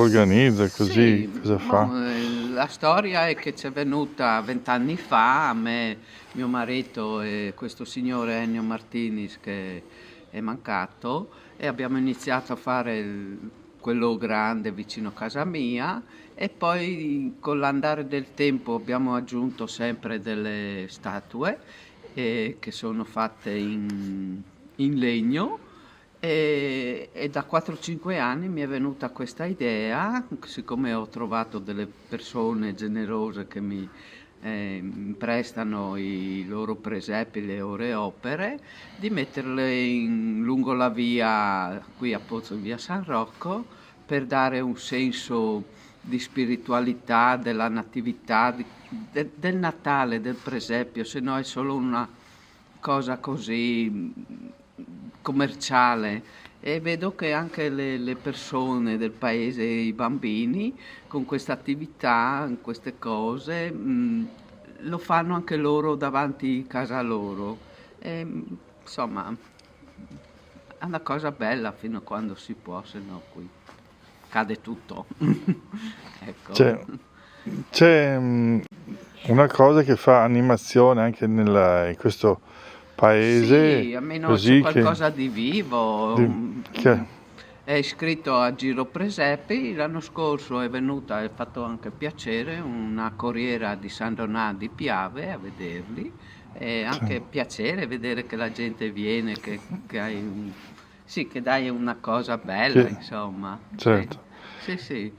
organizza Sì, così, cosa fa? la storia è che c'è venuta 20 anni fa a me, mio marito e questo signore Ennio Martinis che è mancato e abbiamo iniziato a fare quello grande vicino a casa mia e poi con l'andare del tempo abbiamo aggiunto sempre delle statue che sono fatte in legno e da 4-5 anni mi è venuta questa idea, siccome ho trovato delle persone generose che mi prestano i loro presepi, le loro opere, di metterle lungo la via qui a Pozzo, in via San Rocco, per dare un senso di spiritualità, della natività, del Natale, del presepio, se no è solo una cosa così commerciale. E vedo che anche le persone del paese, i bambini, con questa attività, queste cose, lo fanno anche loro davanti a casa loro. E, insomma, è una cosa bella fino a quando si può, se no qui cade tutto. Ecco. C'è, c'è una cosa che fa animazione anche in questo paese, Sì, almeno c'è così che, qualcosa di vivo. di- che- È iscritto a Giro Presepi, l'anno scorso è venuta, è fatto anche piacere, una corriera di San Donà di Piave a vederli, e cioè, anche piacere vedere che la gente viene, sì, che dai una cosa bella, che- insomma. Sì, certo. sì, sì.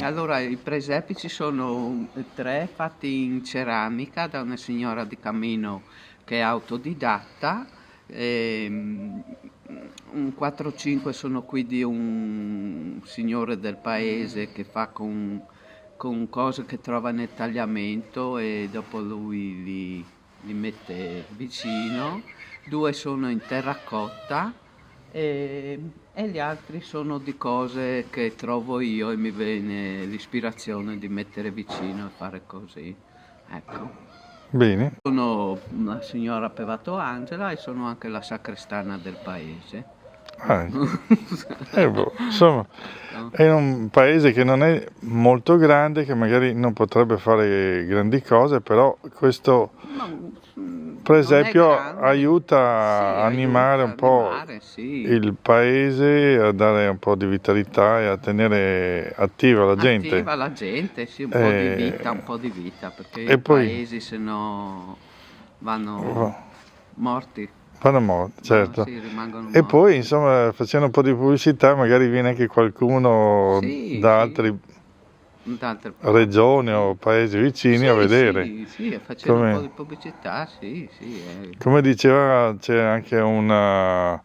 Allora, i presepi ci sono 3 fatti in ceramica da una signora di Camino che è autodidatta. Un 4-5 sono qui di un signore del paese che fa con cose che trova nel tagliamento e dopo lui li mette vicino. 2 sono in terracotta e gli altri sono di cose che trovo io e mi viene l'ispirazione di mettere vicino e fare così. Ecco. Bene. Sono una signora Pevato Angela e sono anche la sacrestana del paese. Ah, insomma, No? è un paese che non è molto grande, che magari non potrebbe fare grandi cose, però questo Non è presepio grande. aiuta Sì, a animare aiuta a un po' animare, sì. il paese, a dare un po' di vitalità e a tenere attiva la gente. Attiva la gente, sì, un E, po' di vita, perché e i poi paesi se no vanno morti. fanno morte, No, certo. sì, rimangono E poi, morti. insomma, facendo un po' di pubblicità, magari viene anche qualcuno Sì, da sì, altre d'altre parti, regioni o sì. paesi vicini a Sì, vedere. sì, sì, e facendo un po' Come, di pubblicità, sì, sì. come diceva, c'è anche una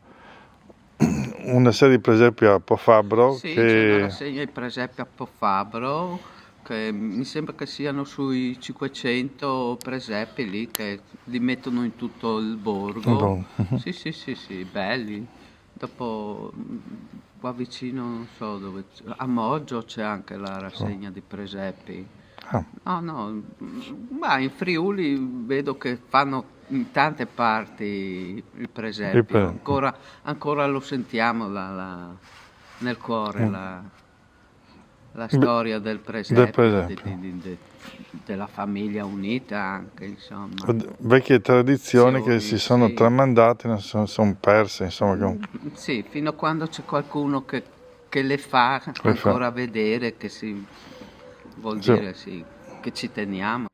serie, per esempio, a Pofabro Sì, c'è una che... rassegna di presepi a Pofabro, che mi sembra che siano sui 500 presepi lì, che li mettono in tutto il borgo. Boh. Sì, sì, sì, sì, belli. Dopo, qua vicino, non so dove, a Moggio c'è anche la rassegna di presepi. Ah, No, no, ma in Friuli vedo che fanno in tante parti il presepio, ripeto. ancora lo sentiamo nel cuore la Beh, storia del del presepio, presepio. della famiglia unita anche, insomma. Vecchie tradizioni che si Tradizioni, sono sì. tramandate, non sono perse, insomma, Sì, fino a quando c'è qualcuno che le fa le fa. ancora vedere, vuol Sì. dire sì, che ci teniamo.